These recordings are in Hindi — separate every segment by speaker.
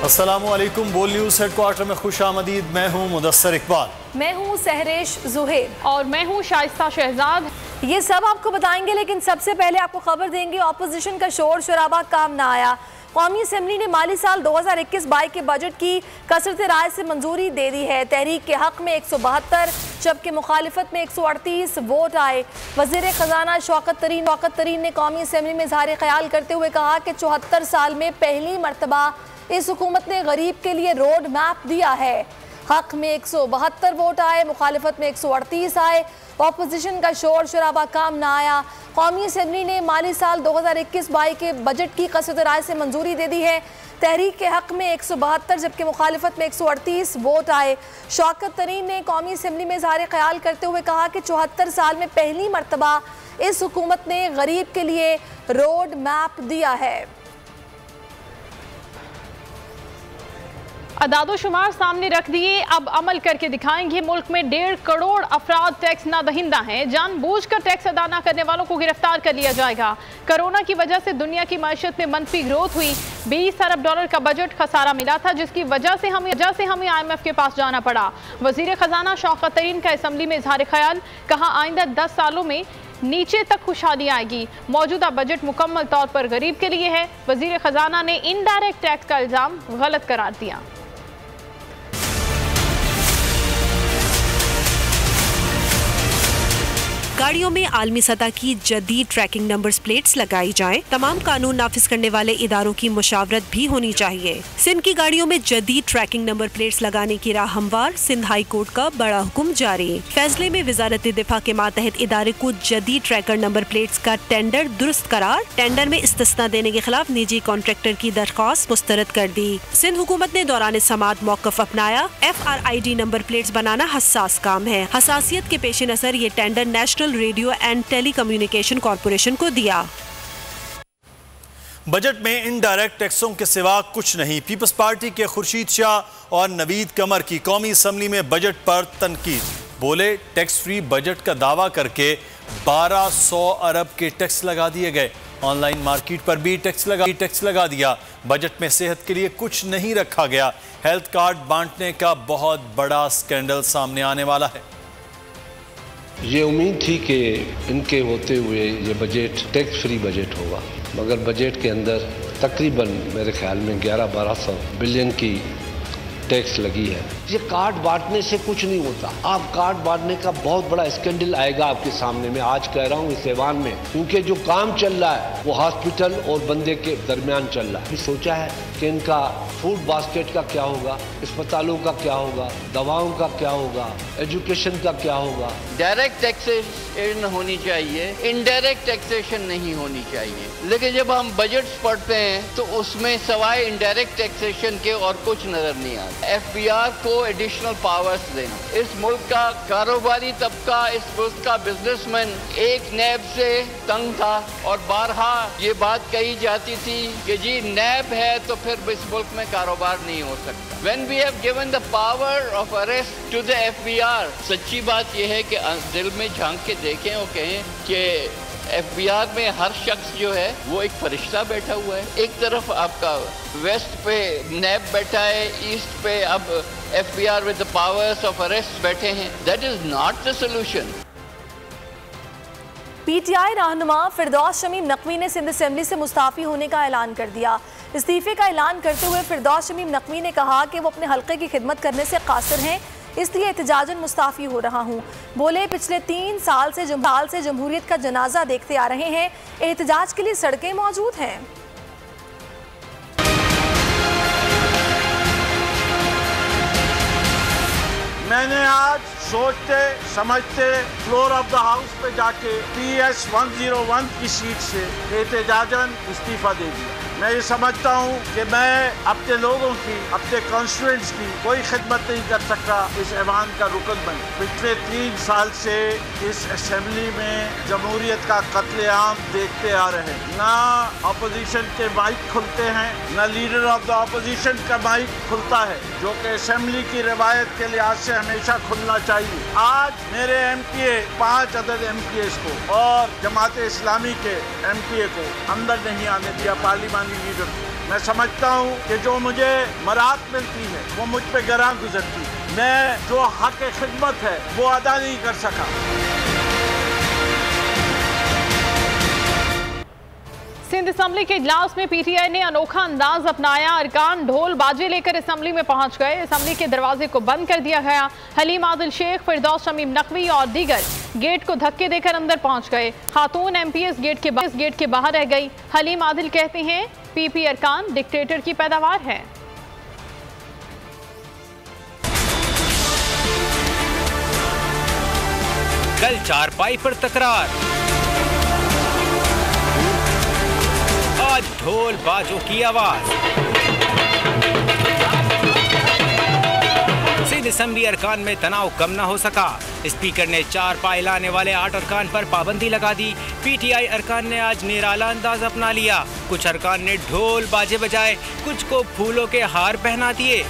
Speaker 1: अस्सलामुअलैकुम। बोल न्यूज़ हेडक्वार्टर में खुश आमदीद। मैं हूँ मुदस्सर इकबाल।
Speaker 2: मैं हूँ सहरेश जुहेर
Speaker 3: और मैं हूँ शाइस्ता शहजाद।
Speaker 2: ये सब आपको बताएंगे, लेकिन सबसे पहले आपको खबर देंगे ऑपोजिशन का शोर शराबा काम ना आया। कौमी असम्बली ने माली साल 2021-22 के बजट की कसरत राय से मंजूरी दे दी है। तहरीक के हक में 172 जबकि मुखालिफत में 138 वोट आए। वज़ीर ख़जाना शौकत तरीन ने कौमी असम्बली में इज़हार ख्याल करते हुए कहा कि 74 साल में पहली मरतबा इस हुकूमत ने गरीब के लिए रोड मैप दिया है। हक में 172 वोट आए, मुखालिफत में 138 आए। ऑपोजिशन का शोर शराबा काम ना आया। कौमी असम्बली ने माली साल 2021-22 के बजट की कसरत राय से मंजूरी दे दी है। तहरीक के हक में 172 जबकि मुखालिफत में 138 वोट आए। शौकत तरीन ने कौमी असम्बली में इज़हार ख्याल करते हुए कहा कि 74 साल में पहली मरतबा इस हुकूमत ने गरीब के लिए रोड मैप दिया है।
Speaker 3: अदादोशुमार सामने रख दिए, अब अमल करके दिखाएंगे। मुल्क में 1.5 करोड़ अफराद टैक्स ना दहिंदा हैं। जानबूझकर टैक्स अदा न करने वालों को गिरफ्तार कर लिया जाएगा। कोरोना की वजह से दुनिया की माशियत में मनफी ग्रोथ हुई। $20 अरब का बजट खसारा मिला था, जिसकी वजह से हमें IMF के पास जाना पड़ा। वजीर खजाना शौकत तरीन का असम्बली में इजहार ख्याल, कहा आइंदा 10 सालों में नीचे तक खुशहाली आएगी। मौजूदा बजट मुकम्मल तौर पर गरीब के लिए है। वजीर खजाना ने इनडायरेक्ट टैक्स का इल्जाम गलत करार दिया।
Speaker 4: गाड़ियों में आलमी सतह की जदीद ट्रैकिंग नंबर प्लेट्स लगाई जाएं। तमाम कानून नाफिज करने वाले इदारों की मुशावरत भी होनी चाहिए। सिंध की गाड़ियों में जदीद ट्रैकिंग नंबर प्लेट्स लगाने की राह हमवार। सिंध हाई कोर्ट का बड़ा हुक्म जारी। फैसले में वजारत दिफा के मातहत इदारे को जदीद ट्रैकर नंबर प्लेट्स का टेंडर दुरुस्त करार। टेंडर में इस्तिस्ना देने के खिलाफ निजी कॉन्ट्रैक्टर की दरख्वास्त मुस्तरद कर दी। सिंध हुकूमत ने दौरान समात मौकफ अपनाया। FRID नंबर प्लेट्स बनाना हसास काम है। हसासियत के पेश नजर ये tender national radio and telecommunication corporation को दिया।
Speaker 1: बजट में इनडायरेक्ट टैक्सों के सिवा कुछ नहीं। पीपल्स पार्टी के खुर्शीद शाह और नवीद कमर की कौमी असम्बली में बजट पर तनकीद। बोले टैक्स फ्री बजट का दावा करके 1200 अरब के टैक्स लगा दिए गए। ऑनलाइन मार्केट पर भी टैक्स लगा दिया। बजट में सेहत के लिए कुछ नहीं रखा गया। हेल्थ कार्ड बांटने का बहुत बड़ा स्कैंडल सामने आने वाला है।
Speaker 5: ये उम्मीद थी कि इनके होते हुए ये बजट टैक्स फ्री बजट होगा, मगर बजट के अंदर तकरीबन मेरे ख्याल में 1100-1200 बिलियन की टैक्स लगी है। ये कार्ड बांटने से कुछ नहीं होता। आप कार्ड बांटने का बहुत बड़ा स्कैंडल आएगा आपके सामने। मैं आज कह रहा हूँ इस ऐवान में, क्योंकि जो काम चल रहा है वो हॉस्पिटल और बंदे के दरमियान चल रहा है। सोचा है कि इनका फूड बास्केट का क्या होगा, अस्पतालों का क्या होगा, दवाओं का क्या होगा, एजुकेशन का क्या होगा।
Speaker 6: डायरेक्ट टैक्सेशन होनी चाहिए, इनडायरेक्ट टैक्सेशन नहीं होनी चाहिए। लेकिन जब हम बजट्स पढ़ते हैं तो उसमें सवाए इनडायरेक्ट टैक्सेशन के और कुछ नजर नहीं आता। FBR को एडिशनल पावर्स देना। इस मुल्क का कारोबारी तबका, इस मुल्क का बिजनेसमैन एक नैब से तंग था और बारहा ये बात कही जाती थी कि जी नैब है तो फिर इस मुल्क में कारोबार नहीं हो सकता। When we have given the power of arrest to the FBR, सच्ची बात यह है कि दिल में झांक के देखें और कहें कि FBR में हर शख्स जो है वो एक फरिश्ता बैठा हुआ है। एक तरफ आपका वेस्ट पे नैब बैठा है, ईस्ट पे अब FBR with the powers of arrest बैठे हैं। That is not the solution.
Speaker 2: PTI रहनुमा फिरदौस शमीम नकवी ने सिंध असम्बली से मुस्ताफ़ी होने का ऐलान कर दिया। इस्तीफे का ऐलान करते हुए फिरदौस शमीम नकवी ने कहा कि वो अपने हल्के की खिदमत करने से कासिर हैं, इसलिए एहतजाजन मुस्ताफ़ी हो रहा हूँ। बोले पिछले 3 साल से जमहूरियत का जनाजा देखते आ रहे हैं, एहतजाज के लिए सड़कें मौजूद हैं।
Speaker 7: मैंने आज सोचते समझते फ्लोर ऑफ द हाउस पे जाके PS 101 की सीट से एहतजाजन इस्तीफा दे दिया। मैं ये समझता हूँ कि मैं अपने लोगों की, अपने कॉन्स्टिट्यूएंट्स की कोई खिदमत नहीं कर सकता इस ऐवान का रुकन बन। पिछले 3 साल से इस असेंबली में जमहूरियत का कत्लेआम देखते आ रहे हैं। ना अपोजिशन के माइक खुलते हैं, ना लीडर ऑफ द अपोजिशन का माइक खुलता है, जो कि असेंबली की रिवायत के लिहाज से हमेशा खुलना चाहिए। आज मेरे MPA 5 अदद MPAs को और जमात इस्लामी के MPA को अंदर नहीं आने दिया पार्लियामेंट असम्बली लीडर को। मैं समझता हूँ कि जो मुझे मराहत मिलती है वो मुझ पे गरां गुजरती है। मैं जो हक खिदमत है वो अदा नहीं कर सका।
Speaker 3: सिंध असम्बली के इजलास में पीटीआई ने अनोखा अंदाज अपनाया। अरकान ढोल बाजे लेकर असम्बली में पहुंच गए। असम्बली के दरवाजे को बंद कर दिया गया। हलीम आदिल शेख, फिरदौस शमीम नकवी और दीगर गेट को धक्के देकर अंदर पहुंच गए। खातून एमपीएस गेट के बाहर रह गई। हलीम आदिल कहते हैं पीपी अरकान डिक्टेटर की पैदावार है।
Speaker 8: कल चारपाई पर तकरार, आज ढोल बाजों की आवाज। सिंध असम्बली अरकान में तनाव कम न हो सका। स्पीकर ने चारपाई लाने वाले 8 अरकान पर पाबंदी लगा दी। पीटीआई अरकान ने आज निराला अंदाज अपना लिया। कुछ अरकान ने ढोल बाजे बजाए, कुछ को फूलों के हार पहना दिए।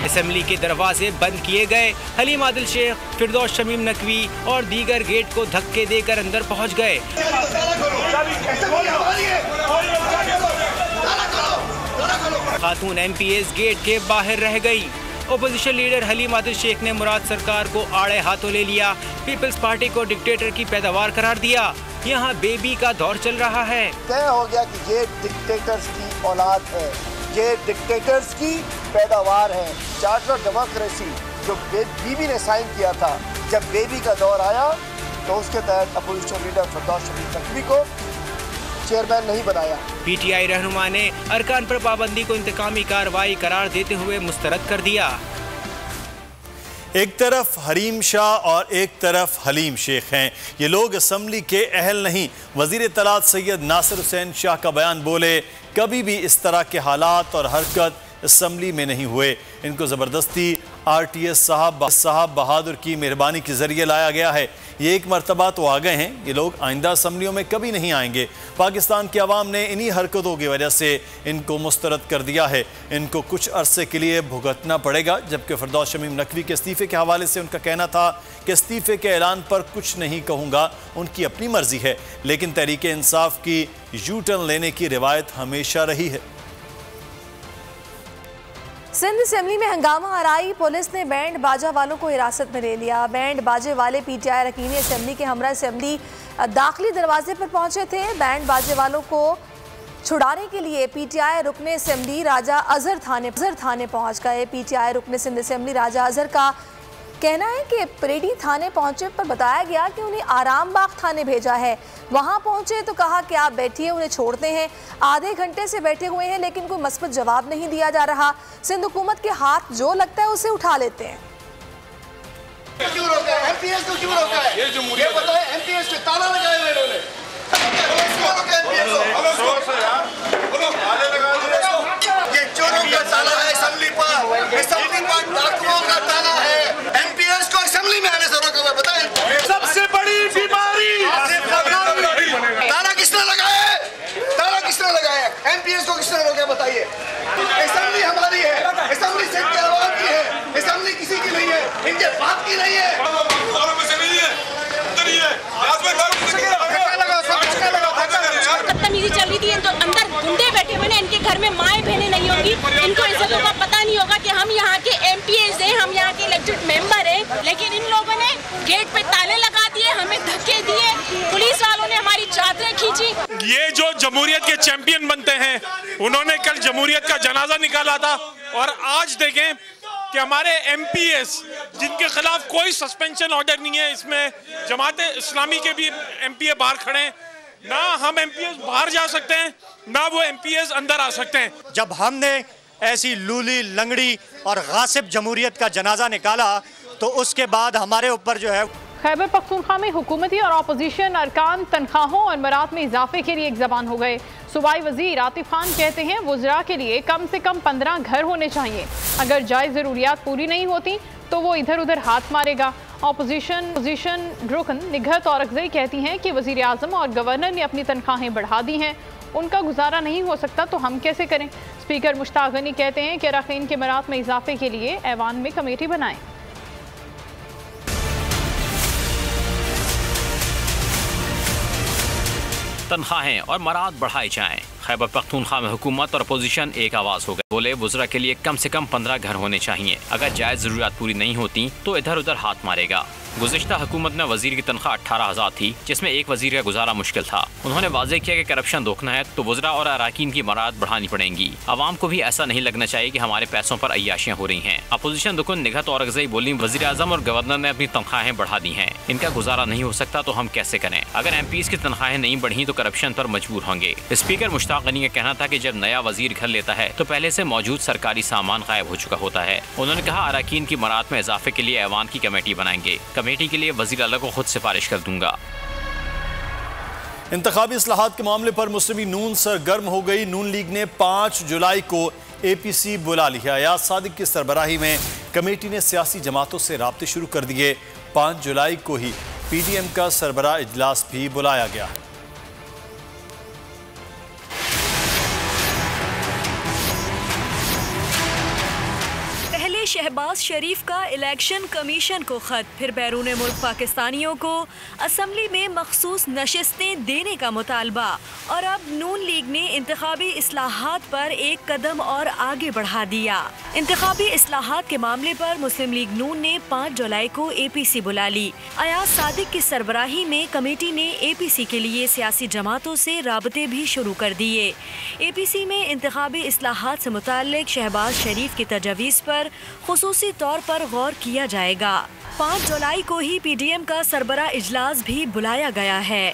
Speaker 8: असम्बली के दरवाजे बंद किए गए। हलीम आदिल शेख, फिरदौस शमीम नकवी और दीगर गेट को धक्के देकर अंदर पहुंच गए। खातून एमपीएस गेट के बाहर रह गई। ओपोजिशन लीडर हलीम आदिल शेख ने मुराद सरकार को आड़े हाथों ले लिया। पीपल्स पार्टी को डिक्टेटर की पैदावार करार दिया। यहाँ बेबी का दौर चल रहा है।
Speaker 9: तय हो गया कि ये डिक्टेटर्स की औलाद है, ये डिक्टेटर्स की पैदावार है। चार्टर ऑफ डेमोक्रेसी जो बीबी ने साइन किया था, जब बेबी का दौर आया तो उसके तहत अपोजिशन लीडर फिरदौस शमीम नकवी को चेयरमैन नहीं बनाया।
Speaker 8: पीटीआई रहनुमा ने अरकान पर पाबंदी को इंतकामी कार्रवाई करार देते हुए मुस्तरद कर दिया।
Speaker 1: एक तरफ हरीम शाह और एक तरफ हलीम शेख हैं। ये लोग असम्बली के अहल नहीं। वजीर इत्तलात सैयद नासिर हुसैन शाह का बयान बोले, कभी भी इस तरह के हालात और हरकत असम्बली में नहीं हुए। इनको ज़बरदस्ती आरटीएस साहब बहादुर की मेहरबानी के ज़रिए लाया गया है। ये एक मरतबा तो आ गए हैं, ये लोग आइंदा असम्बलियों में कभी नहीं आएंगे। पाकिस्तान की आवाम ने इन्हीं हरकतों की वजह से इनको मुस्तरद कर दिया है। इनको कुछ अरसे के लिए भुगतना पड़ेगा। जबकि फिरदौस शमीम नकवी के इस्तीफ़े के हवाले से उनका कहना था कि इस्तीफ़े के ऐलान पर कुछ नहीं कहूँगा, उनकी अपनी मर्जी है, लेकिन तहरीक इंसाफ की यू टर्न लेने की रिवायत हमेशा रही है।
Speaker 2: सिंध असम्बली में हंगामा आराई, पुलिस ने बैंड बाजा वालों को हिरासत में ले लिया। बैंड बाजे वाले पीटीआई अरकान असम्बली के हमरा असम्बली दाखिली दरवाजे पर पहुंचे थे। बैंड बाजे वालों को छुड़ाने के लिए पीटीआई रुकने असम्बली राजा अजहर थाने पहुंच गए। पीटीआई रुकने सिंध असम्बली राजा अजहर का कहना है कि परेडी थाने पहुंचे पर बताया गया कि उन्हें आराम बाग थाने भेजा है। वहां पहुंचे तो कहा कि आप बैठिए, उन्हें छोड़ते हैं। आधे घंटे से बैठे हुए हैं लेकिन कोई मस्बत जवाब नहीं दिया जा रहा। सिंध हुकूमत के हाथ जो लगता है उसे उठा लेते हैं।
Speaker 9: क्यों रोका है? एमपीएस को क्यों रोका है? ये बताएं, एमपीएस को ताला लगाए हुए इन्होंने। ये चोरों का ताला है असम्बली पर डाकुओं का ताला है। एमपीएस को असम्बली में आने से रोका हुआ, बताएं। सबसे बड़ी बीमारी ताला किसने लगाया है? ताला किसने लगाया है? एमपीएस को किसने रोका, बताइए। असम्बली हमारी है, असम्बली सिंध के आवाम की है, असम्बली किसी की नहीं है, इनके बाप की नहीं है।
Speaker 10: बदतमीजी चल रही थी, तो अंदर गुंडे बैठे हुए हैं। इनके घर में माएँ बहनें नहीं होंगी, इनको इज्जतों का पता नहीं होगा कि हम यहाँ के एमपीएस हैं, हम यहाँ के इलेक्टेड मेंबर हैं। लेकिन इन लोगों ने गेट पे ताले लगा दिए, हमें धक्के दिए, पुलिस वालों ने हमारी चादरें खींची।
Speaker 11: ये जो जमहूरियत के चैंपियन बनते हैं, उन्होंने कल जमहूरियत का जनाजा निकाला था और आज देखें कि हमारे एमपीएस जिनके खिलाफ कोई सस्पेंशन ऑर्डर नहीं है, इसमें जमात इस्लामी के भी एमपीए बाहर खड़े हैं। ना हम एमपीएस बाहर जा सकते हैं, ना वो एमपीएस अंदर आ सकते हैं।
Speaker 12: जब हमने ऐसी लूली लंगड़ी और गासिब जमहूरियत का जनाजा निकाला तो उसके बाद हमारे ऊपर जो है
Speaker 3: खैबर पख्तूनख्वा में हुकूमती और अपोजिशन अरकान तनख्वाहों और मरात में इजाफे के लिए एक जबान हो गए। सूबाई वजीर आतिफ खान कहते हैं वज़रा के लिए कम से कम 15 घर होने चाहिए। अगर जायज़ ज़रूरियात पूरी नहीं होती तो वो इधर उधर हाथ मारेगा। अपोजिशन रुकन निगहत और अगज़ई कहती हैं कि वज़ीर आज़म और गवर्नर ने अपनी तनख्वाहें बढ़ा दी हैं, उनका गुजारा नहीं हो सकता तो हम कैसे करें। स्पीकर मुश्ताक गनी कहते हैं कि अरकान के मरात में इजाफे के लिए ऐवान में कमेटी बनाएं।
Speaker 13: तनख्वाहें और मराद बढ़ाए जाएं। खैबर पख्तूनख्वा में हुकूमत और अपोजिशन एक आवाज हो गए। बोले वुज़रा के लिए कम से कम 15 घर होने चाहिए। अगर जायज जरूरियात पूरी नहीं होती तो इधर उधर हाथ मारेगा। गुज़िश्ता हुकूमत में वजीर की तनख्वाह 18,000 थी, जिसमें एक वजीर का गुजारा मुश्किल था। उन्होंने वाज़ेह किया कि करप्शन रोकना है तो वुज़रा और अराकीन की मराद बढ़ानी पड़ेंगी। आवाम को भी ऐसा नहीं लगना चाहिए कि हमारे पैसों पर अय्याशियाँ हो रही हैं। अपोजिशन रुकन निगहत और अगज़ई बोली वज़ीर आज़म और गवर्नर ने अपनी तनख्वाहें बढ़ा दी हैं। इनका गुजारा नहीं हो सकता तो हम कैसे करें? अगर MPs की तनख्वाहें नहीं बढ़ी तो करप्शन पर मजबूर होंगे। स्पीकर मुश्ताक गनी का कहना था कि जब नया वजीर घर लेता है तो पहले से मौजूद सरकारी सामान गायब हो चुका होता है। उन्होंने कहा अराकीन की मराद में इजाफे के लिए ऐवान की कमेटी बनाएंगे। कमेटी के लिए वजीर आला को खुद सिफारिश कर दूंगा।
Speaker 1: इंतखाबी इस्लाहात के मामले पर मुस्लिम लीग नून सरगर्म हो गई। नून लीग ने 5 जुलाई को APC बुला लिया। अयाज सादिक की सरबराही में कमेटी ने सियासी जमातों से राब्ते शुरू कर दिए। 5 जुलाई को ही PDM का सरबराह इजलास भी बुलाया गया है।
Speaker 14: शहबाज शरीफ का इलेक्शन कमीशन को खत, फिर बैरून मुल्क पाकिस्तानियों को असम्बली में मखसूस नशिस्तें देने का मुतालबा। और अब नून लीग ने इंतखाबी इस्लाहात पर एक कदम और आगे बढ़ा दिया। इंतखाबी इस्लाहात के मामले पर मुस्लिम लीग नून ने 5 जुलाई को APC बुला ली। अयाज सादिक की सरबराही में कमेटी ने APC के लिए सियासी जमातों से राबते भी शुरू कर दिए। APC में इंतखाबी इस्लाहात से मुताल्लिक शहबाज शरीफ की तजवीज़ पर खुसूसी तौर पर गौर किया जाएगा। 5 जुलाई को ही PDM का सरबराह इजलास भी बुलाया गया है।